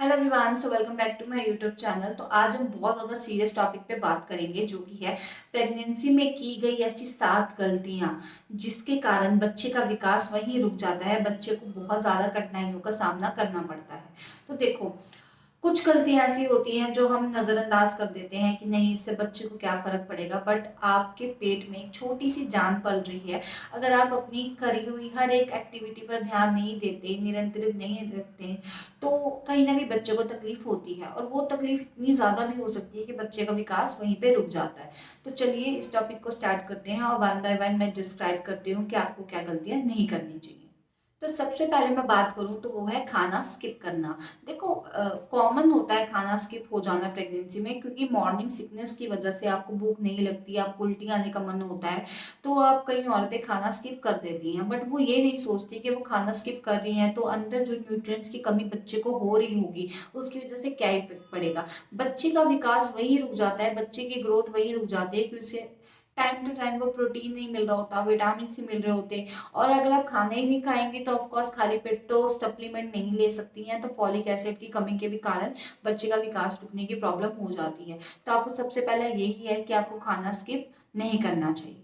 Hello everyone, so welcome back to my YouTube channel. तो आज हम बहुत ज़्यादा सीरियस टॉपिक पे बात करेंगे, जो कि है प्रेगनेंसी में की गई ऐसी 7 गलतियां जिसके कारण बच्चे का विकास वहीं रुक जाता है, बच्चे को बहुत ज़्यादा कठिनाइयों का सामना करना पड़ता है। तो देखो, कुछ गलतियां ऐसी होती हैं जो हम नज़रअंदाज कर देते हैं कि नहीं, इससे बच्चे को क्या फर्क पड़ेगा, बट आपके पेट में एक छोटी सी जान पल रही है। अगर आप अपनी करी हुई हर एक एक्टिविटी पर ध्यान नहीं देते, निरंतरित नहीं रखते, तो कहीं ना कहीं बच्चे को तकलीफ होती है, और वो तकलीफ इतनी ज़्यादा भी हो सकती है कि बच्चे का विकास वहीं पे रुक जाता है। तो चलिए इस टॉपिक को स्टार्ट करते हैं और वन बाय वन मैं डिस्क्राइब करती हूँ कि आपको क्या गलतियाँ नहीं करनी चाहिए। तो सबसे पहले मैं बात करूं तो वो है खाना स्किप करना। देखो, कॉमन होता है खाना स्किप हो जाना प्रेगनेंसी में, क्योंकि मॉर्निंग सिकनेस की वजह से आपको भूख नहीं लगती, आपको उल्टी आने का मन होता है, तो आप कई औरतें खाना स्किप कर देती हैं, बट वो ये नहीं सोचती कि वो खाना स्किप कर रही हैं तो अंदर जो न्यूट्रिएंट्स की कमी बच्चे को हो रही होगी, उसकी वजह से क्या इफेक्ट पड़ेगा। बच्चे का विकास वही रुक जाता है, बच्चे की ग्रोथ वही रुक जाती है, क्योंकि उसे टाइम टू टाइम वो प्रोटीन नहीं मिल रहा होता, विटामिन से मिल रहे होते। और अगर आप खाना ही नहीं खाएंगे तो ऑफ कोर्स खाली पेट तो सप्लीमेंट नहीं ले सकती हैं, तो फॉलिक एसिड की कमी के भी कारण बच्चे का विकास रुकने की प्रॉब्लम हो जाती है। तो आपको सबसे पहले यही है कि आपको खाना स्किप नहीं करना चाहिए।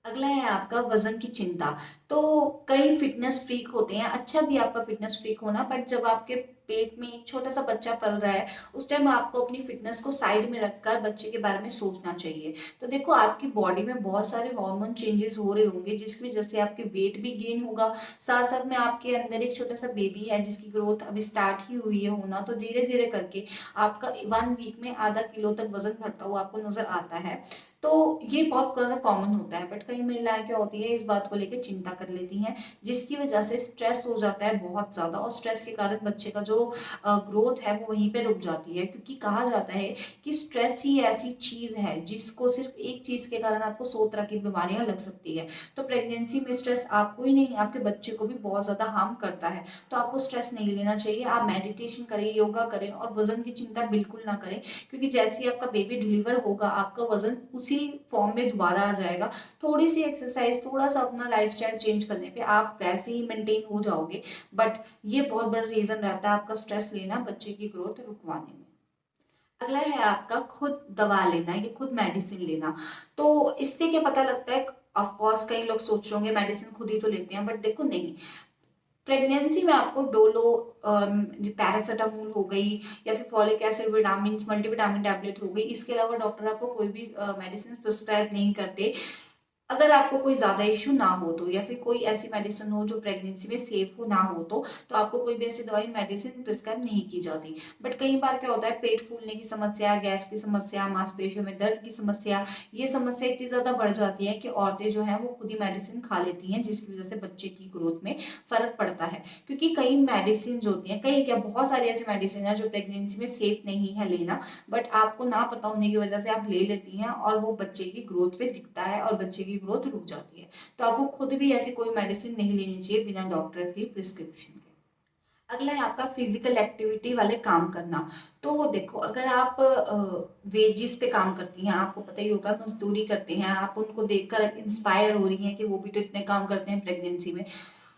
अगला है आपका वजन की चिंता। तो कई फिटनेस फ्रीक होते हैं, अच्छा भी आपका फिटनेस फ्रीक होना, बट जब आपके पेट में एक छोटा सा बच्चा पल रहा है, उस टाइम आपको अपनी फिटनेस को साइड में रखकर बच्चे के बारे में सोचना चाहिए। तो देखो, आपकी बॉडी में बहुत सारे हार्मोन चेंजेस हो रहे होंगे, जिसकी वजह से आपके वेट भी गेन होगा। साथ साथ में आपके अंदर एक छोटा सा बेबी है जिसकी ग्रोथ अभी स्टार्ट ही हुई है होना, तो धीरे धीरे करके आपका 1 वीक में आधा किलो तक वजन बढ़ता हुआ आपको नजर आता है। तो ये बहुत ज्यादा कॉमन होता है, बट कई महिलाएं क्या होती है, इस बात को लेकर चिंता कर लेती हैं, जिसकी वजह से स्ट्रेस हो जाता है बहुत ज्यादा, और स्ट्रेस के कारण बच्चे का जो ग्रोथ है वो वहीं पे रुक जाती है। क्योंकि कहा जाता है कि स्ट्रेस ही ऐसी चीज है जिसको सिर्फ एक चीज के कारण आपको 100 तरह की बीमारियां लग सकती है। तो प्रेगनेंसी में स्ट्रेस आपको ही नहीं, आपके बच्चे को भी बहुत ज्यादा हार्म करता है। तो आपको स्ट्रेस नहीं लेना चाहिए, आप मेडिटेशन करें, योगा करें, और वजन की चिंता बिल्कुल ना करें, क्योंकि जैसे ही आपका बेबी डिलीवर होगा आपका वजन उसी फॉर्म में दोबारा आ जाएगा। थोड़ी सी एक्सरसाइज, थोड़ा सा अपना लाइफस्टाइल चेंज करने पे आप वैसे ही मेंटेन हो जाओगे। बट ये बहुत बड़ा रीजन रहता है आपका स्ट्रेस लेना बच्चे की ग्रोथ रुकवाने में। अगला है आपका खुद दवा लेना, ये खुद मेडिसिन लेना। तो इससे क्या पता लगता है, ऑफ कोर्स कई लोग सोच रहे होंगे मेडिसिन खुद ही तो लेते हैं, बट देखो नहीं, प्रेगनेंसी में आपको डोलो, पैरासीटामोल हो गई, या फिर folic acid, vitamin, multivitamin tablet हो गई, इसके अलावा डॉक्टर आपको कोई भी मेडिसिन प्रिस्क्राइब नहीं करते। अगर आपको कोई ज्यादा इश्यू ना हो तो, या फिर कोई ऐसी मेडिसिन हो जो प्रेगनेंसी में सेफ हो ना हो तो आपको कोई भी ऐसी दवाई मेडिसिन प्रिस्क्राइब नहीं की जाती। बट कई बार क्या होता है, पेट फूलने की समस्या, गैस की समस्या, मांसपेशियों में दर्द की समस्या, ये समस्या इतनी ज्यादा बढ़ जाती है कि औरतें जो है वो खुद ही मेडिसिन खा लेती हैं, जिसकी वजह से बच्चे की ग्रोथ में फर्क पड़ता है। क्योंकि कई मेडिसिन जो होती हैं, कई क्या, बहुत सारी ऐसी मेडिसिन है जो प्रेगनेंसी में सेफ नहीं है लेना, बट आपको ना पता होने की वजह से आप ले लेती हैं, और वो बच्चे की ग्रोथ पे दिखता है और बच्चे की ग्रोथ रुक जाती है। तो आपको खुद भी ऐसी कोई मेडिसिन नहीं लेनी चाहिए बिना डॉक्टर की प्रिस्क्रिप्शन के। अगला है आपका फिजिकल एक्टिविटी वाले काम करना। तो देखो, अगर आप वेजिस पे काम करती हैं, आपको पता ही होगा, मजदूरी करते हैं, आप उनको देखकर इंस्पायर हो रही हैं कि वो भी तो इतने काम करते हैं प्रेगनेंसी में।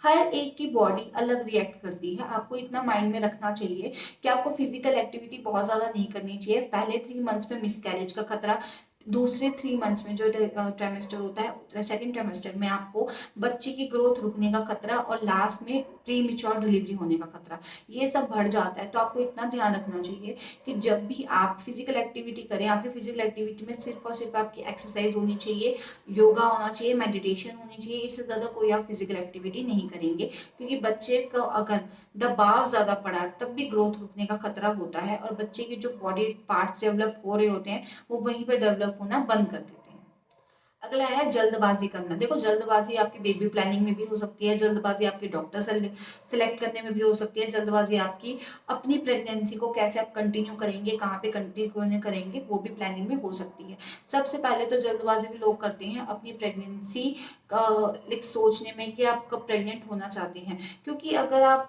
हर एक की बॉडी अलग रिएक्ट करती है, आपको इतना माइंड में रखना चाहिए कि आपको फिजिकल एक्टिविटी बहुत ज्यादा नहीं करनी चाहिए। पहले 3 मंथ्स में मिसकैरेज का खतरा, दूसरे 3 मंथ्स में जो ट्राइमेस्टर होता है, सेकंड ट्राइमेस्टर में आपको बच्चे की ग्रोथ रुकने का खतरा, और लास्ट में प्री मिच्योर डिलीवरी होने का खतरा, ये सब बढ़ जाता है। तो आपको इतना ध्यान रखना चाहिए कि जब भी आप फिजिकल एक्टिविटी करें, आपकी फिजिकल एक्टिविटी में सिर्फ और सिर्फ आपकी एक्सरसाइज होनी चाहिए, योगा होना चाहिए, मेडिटेशन होनी चाहिए, इससे ज्यादा कोई आप फिजिकल एक्टिविटी नहीं करेंगे। क्योंकि बच्चे को अगर दबाव ज्यादा पड़ा तब भी ग्रोथ रुकने का खतरा होता है, और बच्चे के जो बॉडी पार्ट्स डेवलप हो रहे होते हैं वो वहीं पर डेवलप होना बंद कर देते हैं। अगला है जल्दबाजी करना। देखो, जल्दबाजी आपकी बेबी प्लानिंग में भी हो सकती है, जल्दबाजी आपके डॉक्टर सेलेक्ट करने में भी हो सकती है, जल्दबाजी आपकी अपनी प्रेगनेंसी को कैसे आप कंटिन्यू करेंगे, कहाँ पे कंटिन्यू करेंगे, वो भी प्लानिंग में हो सकती है। सबसे पहले तो जल्दबाजी भी लोग करते हैं अपनी प्रेगनेंसी का सोचने में कि आप कब प्रेग्नेंट होना चाहते हैं। क्योंकि अगर आप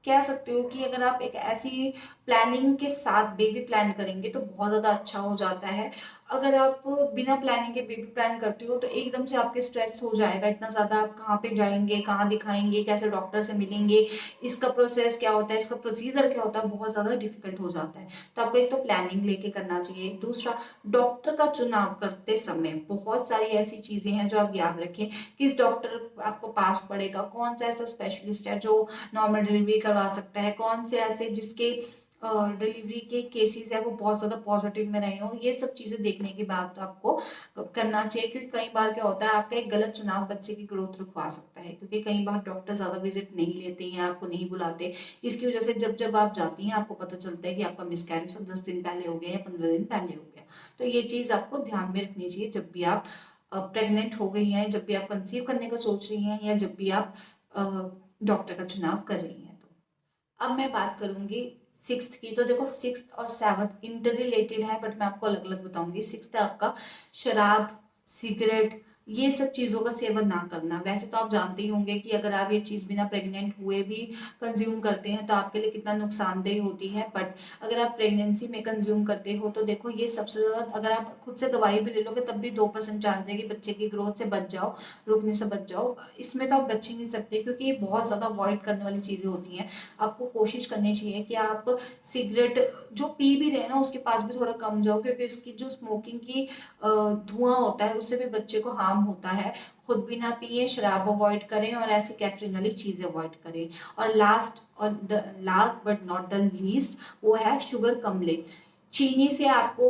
कह सकते हो कि अगर आप एक ऐसी प्लानिंग के साथ बेबी प्लान करेंगे तो बहुत ज़्यादा अच्छा हो जाता है। अगर आप बिना प्लानिंग के बेबी प्लान करते हो तो एकदम से आपके स्ट्रेस हो जाएगा इतना ज़्यादा, आप कहाँ पे जाएँगे, कहाँ दिखाएँगे, कैसे डॉक्टर से मिलेंगे, इसका प्रोसेस क्या होता है, इसका प्रोसीजर क्या होता है, बहुत ज़्यादा डिफ़िकल्ट हो जाता है। तो आपको एक तो प्लानिंग लेके करना चाहिए। दूसरा, डॉक्टर का चुनाव करते समय बहुत सारी ऐसी चीज़ें हैं जो आप याद रखें, किस डॉक्टर आपको पास पड़ेगा, कौन-सा ऐसा स्पेशलिस्ट है जो नॉर्मल डिलीवरी करवा सकता है, कौन से ऐसे जिसके डिलीवरी के केसेस है वो बहुत ज़्यादा पॉजिटिव में रहे हों, ये सब चीज़ें देखने के बाद आपको करना चाहिए, क्योंकि कई बार क्या होता है आपका एक गलत चुनाव बच्चे की ग्रोथ रुकवा सकता है, क्योंकि कई बार डॉक्टर ज़्यादा विजिट नहीं लेते हैं, आपको नहीं बुलाते। इसकी वजह से जब जब आप जाती हैं आपको पता चलता है कि आपका मिसकैरेज तो 10 दिन पहले हो गया या 15 दिन पहले हो गया। तो ये चीज़ आपको ध्यान में रखनी चाहिए जब भी आप प्रेग्नेंट हो गई हैं, जब भी आप कंसीव करने का सोच रही हैं या जब भी आप डॉक्टर का चुनाव कर रही हैं तो। अब मैं बात करूँगी सिक्स्थ की। तो देखो सिक्स्थ और सेवन्थ इंटर रिलेटेड है, बट मैं आपको अलग अलग बताऊंगी। सिक्स्थ है आपका शराब, सिगरेट, ये सब चीज़ों का सेवन ना करना। वैसे तो आप जानते ही होंगे कि अगर आप ये चीज़ बिना प्रेग्नेंट हुए भी कंज्यूम करते हैं तो आपके लिए कितना नुकसानदेह होती है, बट अगर आप प्रेगनेंसी में कंज्यूम करते हो तो देखो ये सबसे ज़्यादा, अगर आप खुद से दवाई भी ले लोगे तब भी 2% चांस है कि बच्चे की ग्रोथ से बच जाओ, रुकने से बच जाओ। इसमें तो आप बच ही नहीं सकते, क्योंकि ये बहुत ज़्यादा अवॉइड करने वाली चीज़ें होती हैं। आपको कोशिश करनी चाहिए कि आप सिगरेट जो पी भी रहे हैं ना उसके पास भी थोड़ा कम जाओ, क्योंकि इसकी जो स्मोकिंग की धुआं होता है उससे भी बच्चे को हार्म होता है। खुद भी ना पिए, शराब अवॉइड करें और ऐसी कैफीन वाली चीज़ें अवॉइड करें। और last but not the least वो है शुगर कम लें। चीनी से आपको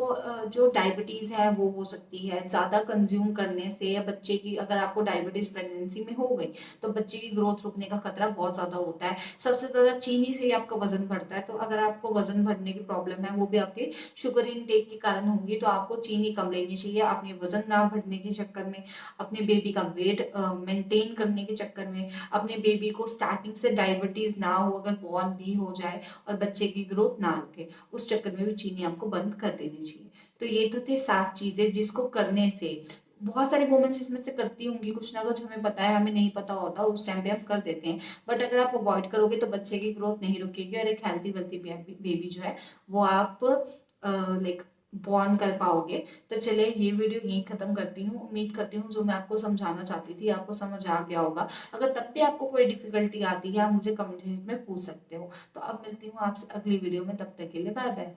जो डायबिटीज़ है वो हो सकती है ज़्यादा कंज्यूम करने से, या बच्चे की अगर आपको डायबिटीज़ प्रेगनेंसी में हो गई तो बच्चे की ग्रोथ रुकने का खतरा बहुत ज़्यादा होता है। सबसे ज़्यादा चीनी से ही आपका वजन बढ़ता है, तो अगर आपको वजन बढ़ने की प्रॉब्लम है वो भी आपके शुगर इनटेक के कारण होंगी, तो आपको चीनी कम लेनी चाहिए। अपने वजन ना बढ़ने के चक्कर में, अपने बेबी का वेट मेंटेन करने के चक्कर में, अपने बेबी को स्टार्टिंग से डायबिटीज़ ना हो, अगर बॉर्न भी हो जाए और बच्चे की ग्रोथ ना रुके, उस चक्कर में भी चीनी आपको बंद कर देनी चाहिए। तो ये तो थे 7 चीज़ें जिसको करने से बहुत सारी वुमेन्स इसमें से करती होंगी, कुछ ना कुछ हमें पता है, हमें नहीं पता होता, उस टाइम पे हम कर देते हैं। बट अगर आप अवॉइड करोगे तो बच्चे की ग्रोथ नहीं रुकेगी और एक हेल्थी वेल्थी बेबी जो है वो आप लाइक बॉर्न कर पाओगे। तो चलिए ये वीडियो यहीं खत्म करती हूँ। उम्मीद करती हूँ जो मैं आपको समझाना चाहती थी आपको समझ आ गया होगा। अगर तब भी आपको कोई डिफिकल्टी आती है आप मुझे कमेंट में पूछ सकते हो। तो अब मिलती हूँ आपसे अगली वीडियो में, तब तक के लिए बाय बाय।